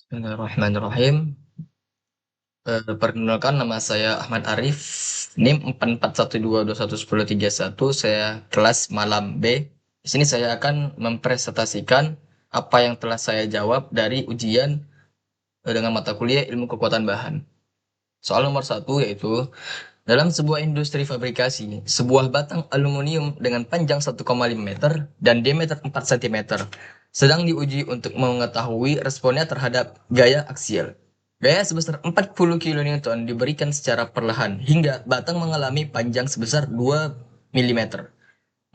Bismillahirrahmanirrahim. Perkenalkan nama saya Ahmad Arif, NIM 4412211031. Saya kelas malam B. Di sini saya akan mempresentasikan apa yang telah saya jawab dari ujian dengan mata kuliah Ilmu Kekuatan Bahan. Soal nomor 1 yaitu, dalam sebuah industri fabrikasi, sebuah batang aluminium dengan panjang 1,5 meter dan diameter 4 cm sedang diuji untuk mengetahui responnya terhadap gaya aksial. Gaya sebesar 40 kN diberikan secara perlahan hingga batang mengalami panjang sebesar 2 mm.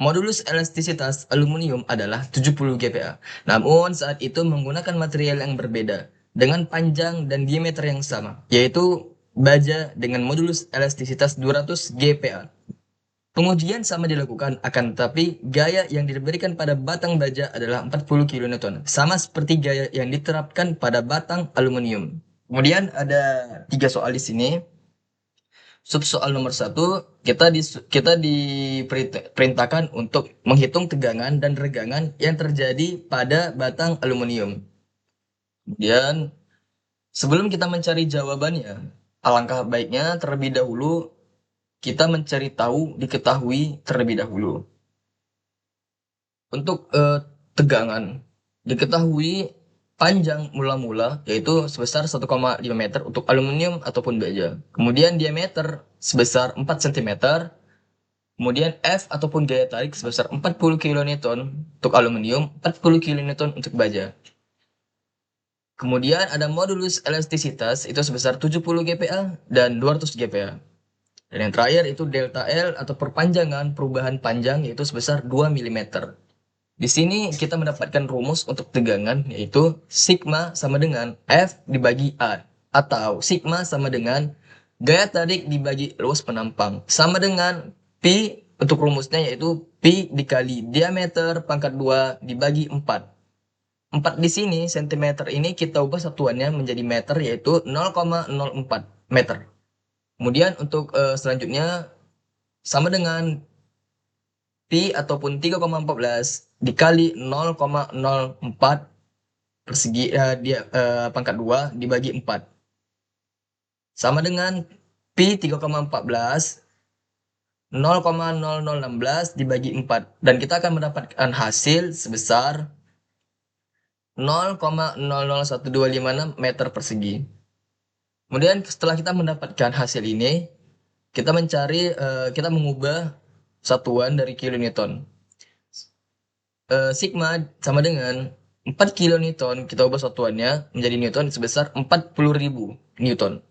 Modulus elastisitas aluminium adalah 70 GPa. Namun saat itu menggunakan material yang berbeda dengan panjang dan diameter yang sama, yaitu baja dengan modulus elastisitas 200 GPa. Pengujian sama dilakukan, akan tetapi gaya yang diberikan pada batang baja adalah 40 kN, sama seperti gaya yang diterapkan pada batang aluminium. Kemudian ada 3 soal di sini. Sub soal nomor 1, kita diperintahkan untuk menghitung tegangan dan regangan yang terjadi pada batang aluminium. Kemudian, sebelum kita mencari jawabannya, alangkah baiknya terlebih dahulu kita mencari tahu, diketahui terlebih dahulu. Untuk tegangan, diketahui panjang mula-mula yaitu sebesar 1,5 meter untuk aluminium ataupun baja. Kemudian diameter sebesar 4 cm. Kemudian F ataupun gaya tarik sebesar 40 kN untuk aluminium, 40 kN untuk baja. Kemudian ada modulus elastisitas itu sebesar 70 GPa dan 200 GPa. Dan yang terakhir itu delta L atau perpanjangan perubahan panjang yaitu sebesar 2 mm. Di sini kita mendapatkan rumus untuk tegangan yaitu sigma sama dengan F dibagi A atau sigma sama dengan gaya tarik dibagi luas penampang sama dengan Pi untuk rumusnya yaitu Pi dikali diameter pangkat 2 dibagi 4. 4 di sini cm ini kita ubah satuannya menjadi meter yaitu 0,04 meter. Kemudian untuk selanjutnya sama dengan Pi ataupun 3,14 dikali 0,04 persegi pangkat 2 dibagi 4. Sama dengan Pi 3,14 0,0016 dibagi 4. Dan kita akan mendapatkan hasil sebesar 0,001256 meter persegi. Kemudian setelah kita mendapatkan hasil ini, kita mengubah satuan dari kilonewton. Sigma sama dengan 4 kilonewton, kita ubah satuannya menjadi newton sebesar 40.000 newton.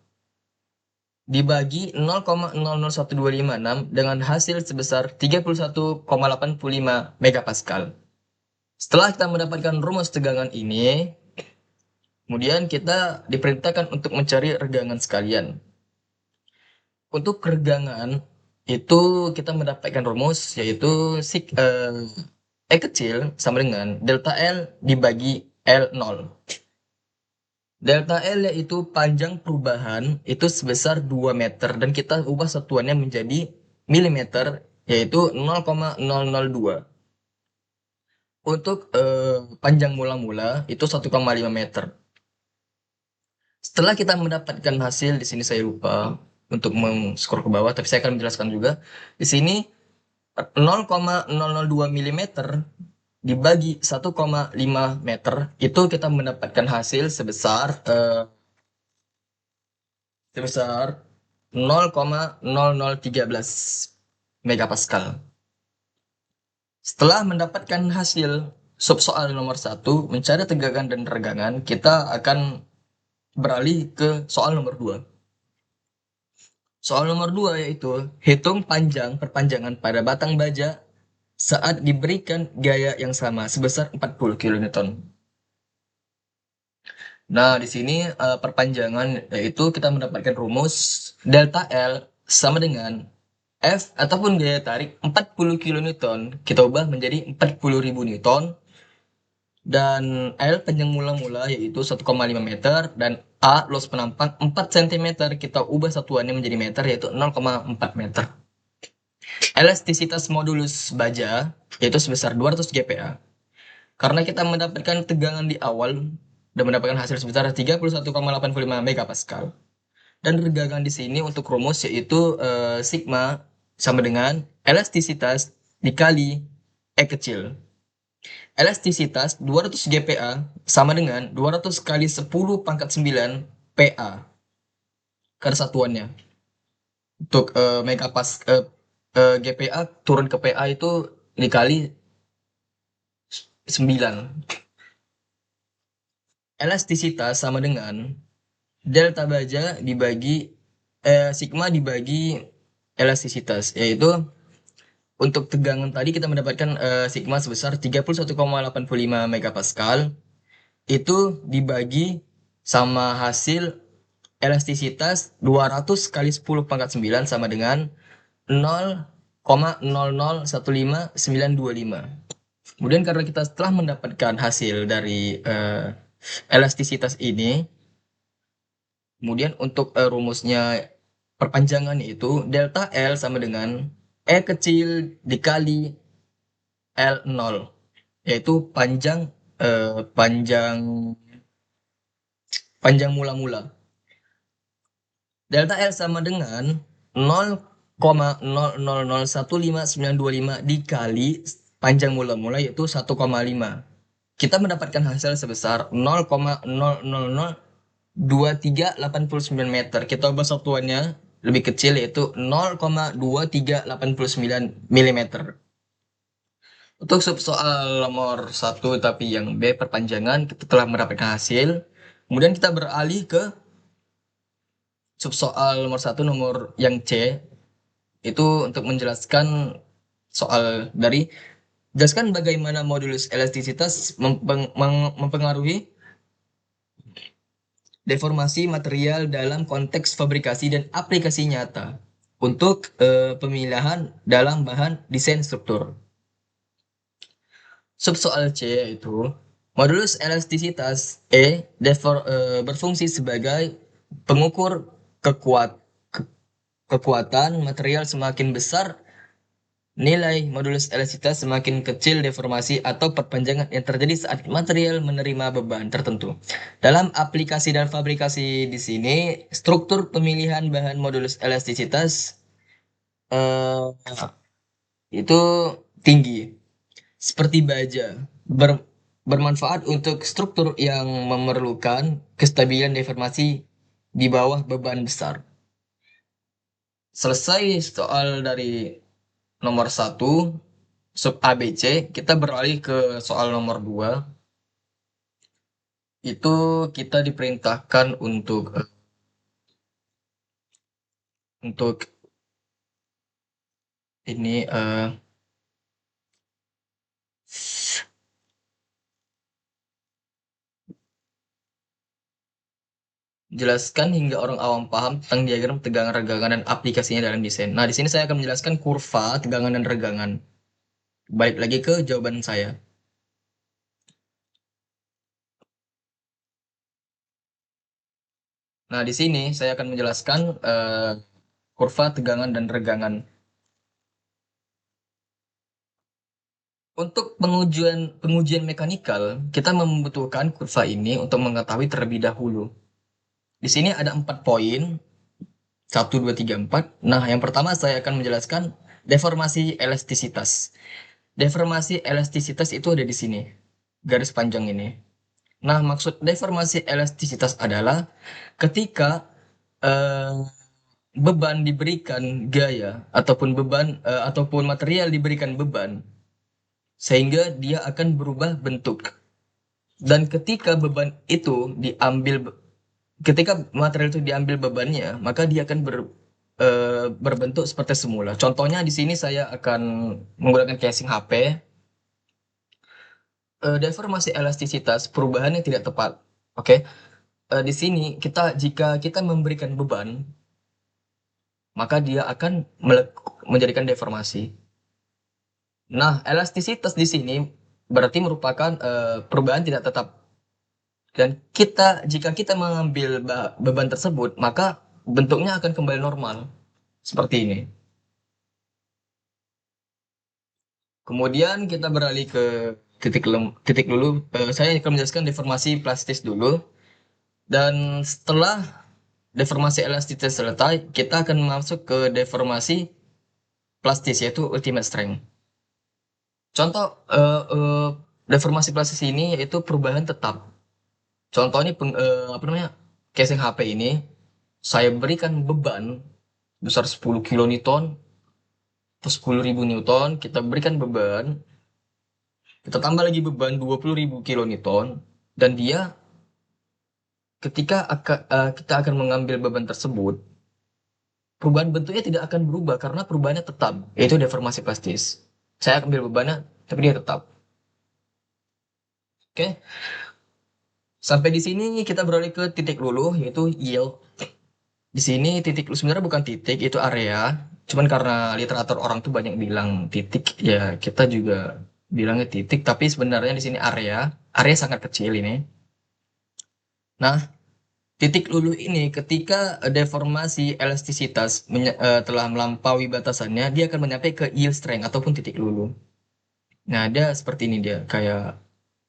Dibagi 0,001256 dengan hasil sebesar 31,85 megapascal. Setelah kita mendapatkan rumus tegangan ini, kemudian kita diperintahkan untuk mencari regangan sekalian. Untuk regangan itu kita mendapatkan rumus yaitu E kecil sama dengan delta L dibagi L0. Delta L yaitu panjang perubahan itu sebesar 2 meter dan kita ubah satuannya menjadi milimeter yaitu 0,002. Untuk panjang mula-mula itu 1,5 meter. Setelah kita mendapatkan hasil, di sini saya lupa untuk men-scroll ke bawah, tapi saya akan menjelaskan juga. Di sini 0,002 mm dibagi 1,5 meter itu kita mendapatkan hasil sebesar 0,0013 megapascal. Setelah mendapatkan hasil sub soal nomor 1 mencari tegangan dan regangan, kita akan beralih ke soal nomor 2. Soal nomor 2 yaitu hitung perpanjangan pada batang baja saat diberikan gaya yang sama sebesar 40 kN. Nah, di sini perpanjangan yaitu kita mendapatkan rumus delta L sama dengan F ataupun gaya tarik 40 kN kita ubah menjadi 40.000 Newton dan L panjang mula-mula yaitu 1,5 meter dan A luas penampang 4 cm kita ubah satuannya menjadi meter yaitu 0,4 meter. Elastisitas modulus baja yaitu sebesar 200 GPa. Karena kita mendapatkan tegangan di awal dan mendapatkan hasil sebesar 31,85 megapascal. Dan regangan di sini untuk rumus yaitu sigma sama dengan elastisitas dikali E kecil. Elastisitas 200 GPa sama dengan 200 kali 10 pangkat 9 PA kesatuannya. Untuk GPa turun ke PA itu dikali 9. Elastisitas sama dengan delta baja dibagi sigma dibagi elastisitas, yaitu untuk tegangan tadi kita mendapatkan sigma sebesar 31,85 megapascal, itu dibagi sama hasil elastisitas 200 kali 10 pangkat 9 sama dengan 0,0015925. Kemudian karena kita setelah mendapatkan hasil dari elastisitas ini, kemudian untuk rumusnya perpanjangan itu delta L sama dengan E kecil dikali L0, yaitu panjang panjang mula-mula. Delta L sama dengan 0,0015925 dikali panjang mula-mula yaitu 1,5. Kita mendapatkan hasil sebesar 0,0002389 meter. Kita ubah satuannya lebih kecil yaitu 0,2389 mm. Untuk soal nomor 1 tapi yang B perpanjangan kita telah mendapatkan hasil. Kemudian kita beralih ke soal nomor 1 nomor yang C, itu untuk menjelaskan soal dari jelaskan bagaimana modulus elastisitas mempengaruhi deformasi material dalam konteks fabrikasi dan aplikasi nyata untuk pemilihan dalam bahan desain struktur. Subsoal C yaitu modulus elastisitas berfungsi sebagai pengukur kekuatan material semakin besar, nilai modulus elastisitas semakin kecil deformasi atau perpanjangan yang terjadi saat material menerima beban tertentu. Dalam aplikasi dan fabrikasi di sini, struktur pemilihan bahan modulus elastisitas itu tinggi. Seperti baja, bermanfaat untuk struktur yang memerlukan kestabilan deformasi di bawah beban besar. Selesai soal dari nomor 1 sub ABC, kita beralih ke soal nomor 2. Itu kita diperintahkan untuk ini jelaskan hingga orang awam paham tentang diagram tegangan regangan dan aplikasinya dalam desain. Nah, di sini saya akan menjelaskan kurva tegangan dan regangan. Balik lagi ke jawaban saya. Nah, di sini saya akan menjelaskan kurva tegangan dan regangan. Untuk pengujian mekanikal, kita membutuhkan kurva ini untuk mengetahui terlebih dahulu. Di sini ada 4 poin, 1, 2, 3, 4. Nah, yang pertama saya akan menjelaskan deformasi elastisitas. Deformasi elastisitas itu ada di sini, garis panjang ini. Nah, maksud deformasi elastisitas adalah ketika beban diberikan gaya ataupun material diberikan beban sehingga dia akan berubah bentuk. Dan ketika material itu diambil bebannya, maka dia akan berbentuk seperti semula. Contohnya di sini saya akan menggunakan casing HP. Deformasi elastisitas perubahan yang tidak tepat. Oke. Di sini jika kita memberikan beban, maka dia akan menjadikan deformasi. Nah, elastisitas di sini berarti merupakan perubahan tidak tetap. Dan jika kita mengambil beban tersebut, maka bentuknya akan kembali normal. Seperti ini. Kemudian kita beralih ke titik dulu. Saya akan menjelaskan deformasi plastis dulu. Dan setelah deformasi elastisitas selesai, kita akan masuk ke deformasi plastis, yaitu ultimate strength. Contoh deformasi plastis ini yaitu perubahan tetap. Contoh ini apa namanya, casing HP ini saya berikan beban besar 10 kilonewton atau 10.000 newton, kita berikan beban, kita tambah lagi beban 20.000 kilonewton, dan dia ketika kita akan mengambil beban tersebut, perubahan bentuknya tidak akan berubah karena perubahannya tetap, yaitu deformasi plastis. Saya ambil bebannya, tapi dia tetap. Oke, sampai di sini kita beralih ke titik luluh, yaitu yield. Di sini titik luluh sebenarnya bukan titik, itu area. Cuman karena literatur orang tuh banyak bilang titik, ya kita juga bilangnya titik. Tapi sebenarnya di sini area, area sangat kecil ini. Nah, titik luluh ini ketika deformasi elastisitas telah melampaui batasannya, dia akan mencapai ke yield strength ataupun titik luluh. Nah, dia seperti ini, dia kayak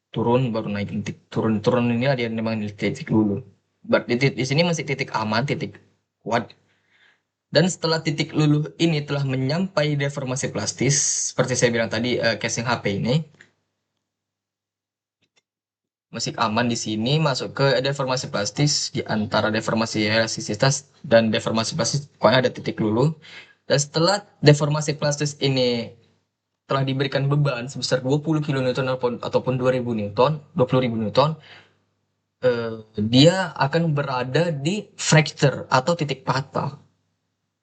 turun baru naik titik, turun ini dia memang di titik luluh. Di sini masih titik aman, titik kuat. Dan setelah titik luluh ini telah menyampai deformasi plastis, seperti saya bilang tadi, casing HP ini masih aman di sini, masuk ke deformasi plastis, di antara deformasi elastisitas dan deformasi plastis, pokoknya ada titik luluh. Dan setelah deformasi plastis ini telah diberikan beban sebesar 20 kilonewton ataupun 2000 newton, 20.000 newton, dia akan berada di fracture atau titik patah.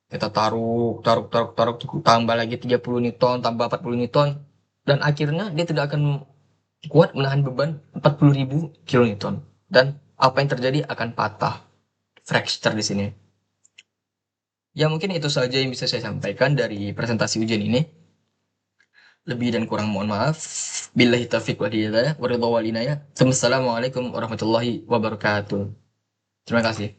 Kita taruh, tambah lagi 30 newton, tambah 40 newton, dan akhirnya dia tidak akan kuat menahan beban 40.000 kilonewton. Dan apa yang terjadi akan patah, fracture di sini. Ya mungkin itu saja yang bisa saya sampaikan dari presentasi ujian ini. Lebih dan kurang mohon maaf. Billahi taufiq wal hidayah. Wassalamualaikum warahmatullahi wabarakatuh. Terima kasih.